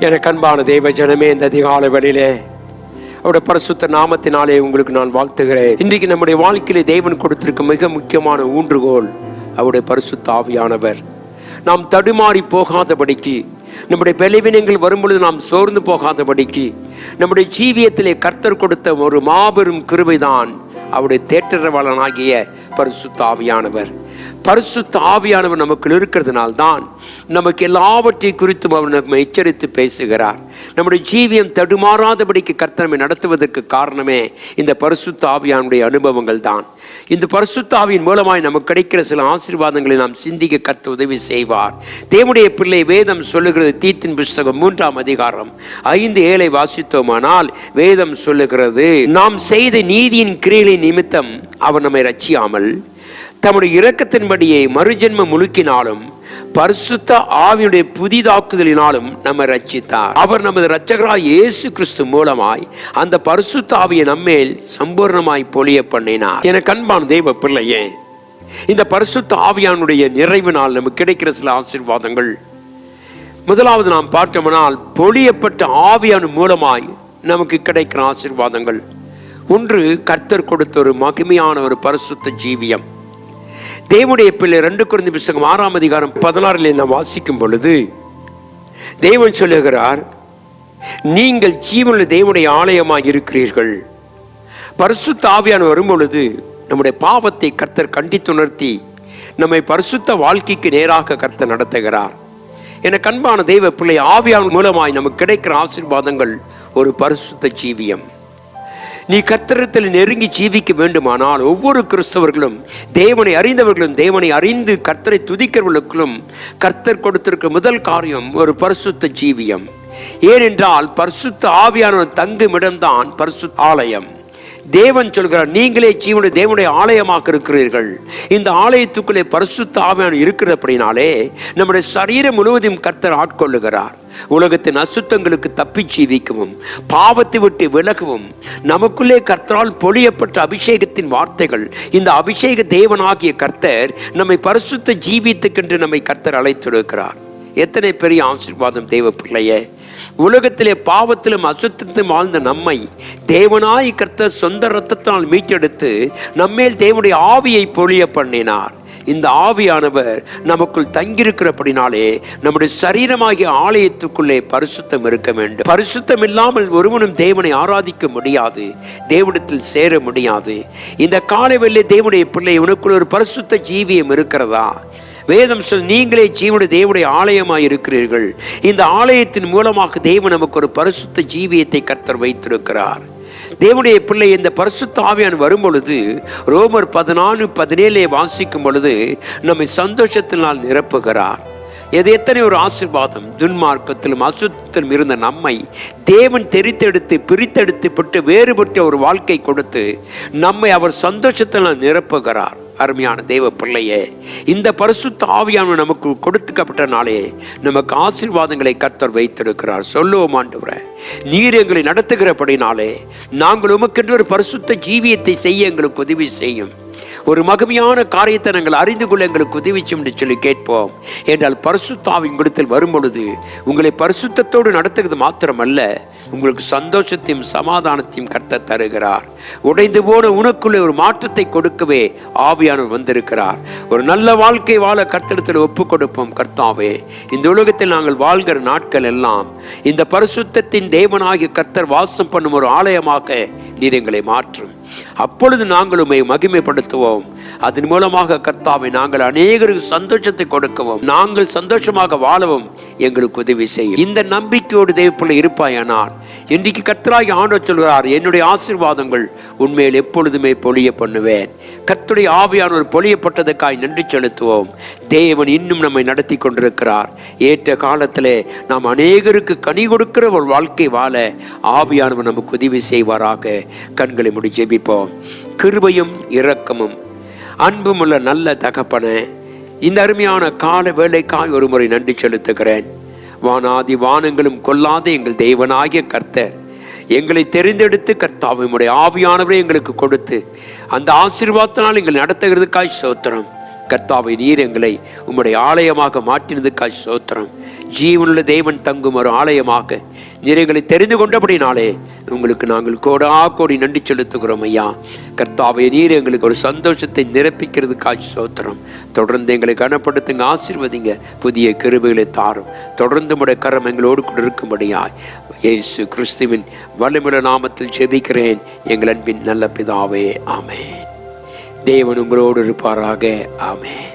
எனக்கு அன்பான தெய்வ ஜனமே, இந்த அதிகாலை வேளையிலே அவருடைய பரிசுத்த நாமத்தினாலே உங்களுக்கு நான் வாழ்த்துகிறேன். இன்றைக்கு நம்முடைய வாழ்க்கையிலே தேவன் கொடுத்திருக்க மிக முக்கியமான ஊன்றுகோல் அவருடைய பரிசுத்த ஆவியானவர். நாம் தடுமாறி போகாதபடிக்கு, நம்முடைய பலவீனங்கள் வரும்பொழுது நாம் சோர்ந்து போகாதபடிக்கு, நம்முடைய ஜீவியத்திலே கர்த்தர் கொடுத்த ஒரு மாபெரும் கிருபைதான் அவருடைய தேற்றரவாளனாகிய பரிசுத்த ஆவியானவர். பரிசுத்த ஆவியானவர் நமக்குள் இருக்கிறதுனால தான் நமக்கு எல்லாவற்றை குறித்தும் அவர் நம்மை எச்சரித்து பேசுகிறார். நம்முடைய ஜீவியம் தடுமாறாதபடிக்கு கர்த்தர் நம்மை நடத்துவதற்கு காரணமே இந்த பரிசுத்த ஆவியானுடைய அனுபவங்கள் தான். இந்த பரிசுத்த ஆவியின் மூலமாய் நமக்கு கிடைக்கிற சில ஆசீர்வாதங்களை நாம் சிந்திக்க கர்த்தர் உதவி செய்வார். தேவனுடைய பிள்ளை வேதம் சொல்லுகிறது, தீத்தின் புஸ்தகம் 3ஆம் அதிகாரம் 5:7 வாசித்தோமானால் வேதம் சொல்லுகிறது, நாம் செய்த நீதியின் கிரியைகளை நிமித்தம் அவர் நம்மை ரட்சியாமல் தம்முடைய இரக்கத்தின்படியே மறுஜென்ம முழுக்கினாலும் பரிசுத்த ஆவியுடைய புதிதாக்குதலினாலும் நம்மை ரட்சித்தார். அவர் நமது இரட்சகராய் இயேசு கிறிஸ்து மூலமாய் அந்த பரிசுத்த ஆவியை நம்மேல் சம்பூர்ணமாய் பொழிய பண்ணினார். எனக்கு அன்பான தெய்வ பிள்ளையே, இந்த பரிசுத்த ஆவியானுடைய நிறைவினால் நமக்கு கிடைக்கிற சில ஆசீர்வாதங்கள், முதலாவது நாம் பார்த்தோம்னால் பொழியப்பட்ட ஆவியான மூலமாய் நமக்கு கிடைக்கிற ஆசீர்வாதங்கள். ஒன்று, கர்த்தர் கொடுத்த ஒரு மகிமையான ஒரு பரிசுத்த ஜீவியம். தேவனுடைய பிள்ளை 2 கொரிந்தியர் புத்தகம் 6ஆம் அதிகாரம் 16 நாம் வாசிக்கும் பொழுது தேவன் சொல்லுகிறார், நீங்கள் ஜீவனுள்ள தேவனுடைய ஆலயமாக இருக்கிறீர்கள். பரிசுத்த ஆவியானவர் வரும் பொழுது நம்முடைய பாவத்தை கர்த்தர் கண்டித்துணர்த்தி நம்மை பரிசுத்த வாழ்க்கைக்கு நேராக கர்த்தர் நடத்துகிறார். என அன்பான தெய்வ பிள்ளை, ஆவியானவர் மூலமாய் நமக்கு கிடைக்கிற ஆசீர்வாதங்கள் ஒரு பரிசுத்த ஜீவியம். நீ கர்த்தரிடத்தில் நெருங்கி ஜீவிக்க வேண்டுமானால் ஒவ்வொரு கிறிஸ்தவர்களும், தேவனை அறிந்தவர்களும், தேவனை அறிந்து கர்த்தரை துதிக்கிறவர்களுக்கும் கர்த்தர் கொடுத்திருக்க முதல் காரியம் ஒரு பரிசுத்த ஜீவியம். ஏனென்றால் பரிசுத்த ஆவியானவர் தங்கும் இடம்தான் பரிசுத்த ஆலயம். தேவன் சொல்கிறார், நீங்களே ஜீவனுடைய தேவனுடைய ஆலயமாக இருக்கிறீர்கள். இந்த ஆலயத்துக்குள்ளே பரிசுத்த ஆவியானவர் இருக்கிறபடினாலே நம்முடைய சரீரம் முழுவதும் கர்த்தர் ஆட்கொள்ளுகிறார். உலகத்தின் அசுத்தங்களுக்கு தப்பி ஜீவிக்கவும், பாவத்தை விட்டு விலகவும், நமக்குள்ளே கர்த்தரால் பொழியப்பட்ட அபிஷேகத்தின் வார்த்தைகள், இந்த அபிஷேக தேவனாகிய கர்த்தர் நம்மை பரிசுத்த ஜீவித்துக்கென்று நம்மை கர்த்தர் அழைத்திருக்கிறார். எத்தனை பெரிய ஆசீர்வாதம் தேவ பிள்ளையே! உலகத்திலே பாவத்திலும் அசுத்தத்திலும் வாழ்ந்த நம்மை தேவனாய் கர்த்தர் சொந்த இரத்தத்தினால் மீட்டெடுத்து நம்மேல் தேவனுடைய ஆவியை பொழிய பண்ணினார். இந்த ஆவியானவர் நமக்குள் தங்கியிருக்கிறபடினாலே நம்முடைய சரீரமாகிய ஆலயத்துக்குள்ளே பரிசுத்தம் இருக்க வேண்டும். பரிசுத்தம் இல்லாமல் ஒருவனும் தேவனை ஆராதிக்க முடியாது, தேவனிடத்தில் சேர முடியாது. இந்த காலைவேளை தேவனுடைய பிள்ளை, உனக்குள் ஒரு பரிசுத்த ஜீவியம் இருக்கிறதா? வேதம் சொல், நீங்களே ஜீவனுடைய தேவனுடைய ஆலயமாய் இருக்கிறீர்கள். இந்த ஆலயத்தின் மூலமாக தேவன் நமக்கு ஒரு பரிசுத்த ஜீவியத்தை கர்த்தர் வைத்திருக்கிறார். தேவனுடைய பிள்ளை, இந்த பரிசுத்த ஆவியானவர் வரும் பொழுது ரோமர் 14:17 வாசிக்கும் பொழுது நம்மை சந்தோஷத்தினால் நிரப்புகிறார். இது எத்தனை ஒரு ஆசீர்வாதம்! துன்மார்க்கத்திலும் அசுத்தத்திலும் இருந்த நம்மை தேவன் தெரித்தெடுத்து பிரித்தெடுத்து பட்டு வேறுபட்ட ஒரு வாழ்க்கை கொடுத்து நம்மை அவர் சந்தோஷத்தினால் நிரப்புகிறார். அருமையான தேவ பிள்ளையே, இந்த பரிசுத்த ஆவியானவர் நமக்கு கொடுத்துக்கப்பட்டனாலே நமக்கு ஆசீர்வாதங்களை கர்த்தர் வைத்திருக்கிறார். சொல்லுவோம், ஆண்டவரே, நீர் எங்களை நடத்துகிறபடினாலே நாங்கள் உமக்கென்று ஒரு பரிசுத்த ஜீவியத்தை செய்ய எங்களுக்கு உதவி செய்யும். ஒரு மகிமையான காரியத்தை நாங்கள் அறிந்து கொள்ள எங்களுக்கு உதவி செய்யும் சொல்லி கேட்போம். என்றால் பரிசுத்த ஆவியின் குடத்தில் வரும் பொழுது உங்களை பரிசுத்தத்தோடு நடத்துகிறது மாத்திரமல்ல, உங்களுக்கு சந்தோஷத்தையும் சமாதானத்தையும் கர்த்தர் தருகிறார். உடைந்து போன உனக்குள்ளே ஒரு மாற்றத்தை கொடுக்கவே ஆவியானவர் வந்திருக்கிறார். ஒரு நல்ல வாழ்க்கை வாழ கர்த்தரிடத்தில் ஒப்பு கொடுப்போம். கர்த்தாவே, இந்த உலகத்தில் நாங்கள் வாழ்கிற நாட்கள் எல்லாம் இந்த பரிசுத்தத்தின் தேவனாகிய கர்த்தர் வாசம் பண்ணும் ஒரு ஆலயமாக நீர் எங்களை மாற்றும். அப்பொழுது நாங்கள் உம்மை மகிமைப்படுத்துவோம். அதன் மூலமாக கர்த்தாவை நாங்கள் அநேகருக்கு சந்தோஷத்தை கொடுக்கவும், நாங்கள் சந்தோஷமாக வாழவும் எங்களுக்கு உதவி செய்யும். இந்த நம்பிக்கையோடு தேவப்பிள்ளை இருப்பாயானால் இன்றைக்கு கர்த்தராகிய ஆண்டவர் சொல்கிறார், என்னுடைய ஆசீர்வாதங்கள் உண்மையில் எப்பொழுதுமே பொழிய பண்ணுவேன். கர்த்தருடைய ஆவியானவர் பொழியப்பட்டதற்காய் நன்றி செலுத்துவோம். தேவன் இன்னும் நம்மை நடத்தி கொண்டிருக்கிறார். ஏற்ற காலத்திலே நாம் அநேகருக்கு கனி கொடுக்கிற ஒரு வாழ்க்கை வாழ ஆவியானவர் நமக்கு உதவி செய்வாராக. கண்களை மூடி ஜெபிப்போம். கிருபையும் இரக்கமும் அன்பும் உள்ள நல்ல தகப்பனே, இந்த அருமையான கால வேளைக்காய் ஒரு முறை நன்றி செலுத்துகிறேன். வானாதி வானங்களும் கொல்லாத எங்கள் தேவனாகிய கர்த்தர் எங்களை தெரிந்தெடுத்து கர்த்தாவை உம்முடைய ஆவியானவரை எங்களுக்கு கொடுத்து அந்த ஆசீர்வாதத்தினால் எங்களை நடத்துகிறதுக்காய் ஸ்தோத்திரம். கர்த்தாவை, நீர் எங்களை உம்முடைய ஆலயமாக மாற்றினதுக்காய் ஸ்தோத்திரம். ஜீவனுள்ள தேவன் தங்கும் ஒரு ஆலயமாக நீர் எங்களை தெரிந்து கொண்டபடினாலே உங்களுக்கு நாங்கள் கோடி நன்றி செலுத்துகிறோம் ஐயா. கர்த்தாவே, நீர் எங்களுக்கு ஒரு சந்தோஷத்தை நிரப்பிக்கிறதுக்காக ஸ்தோத்திரம். தொடர்ந்து எங்களை கனப்படுத்துங்க, ஆசீர்வதிங்க, புதிய கிருபைகளை தாரும். தொடர்ந்து உம்முடைய கரம் எங்களோடு கூட இருக்கும்படியாய் இயேசு கிறிஸ்துவின் வல்லமையுள்ள நாமத்தில் ஜெபிக்கிறேன் எங்கள் அன்பின் நல்ல பிதாவே, ஆமென். தேவன் உங்களோடு இருப்பாராக. ஆமென்.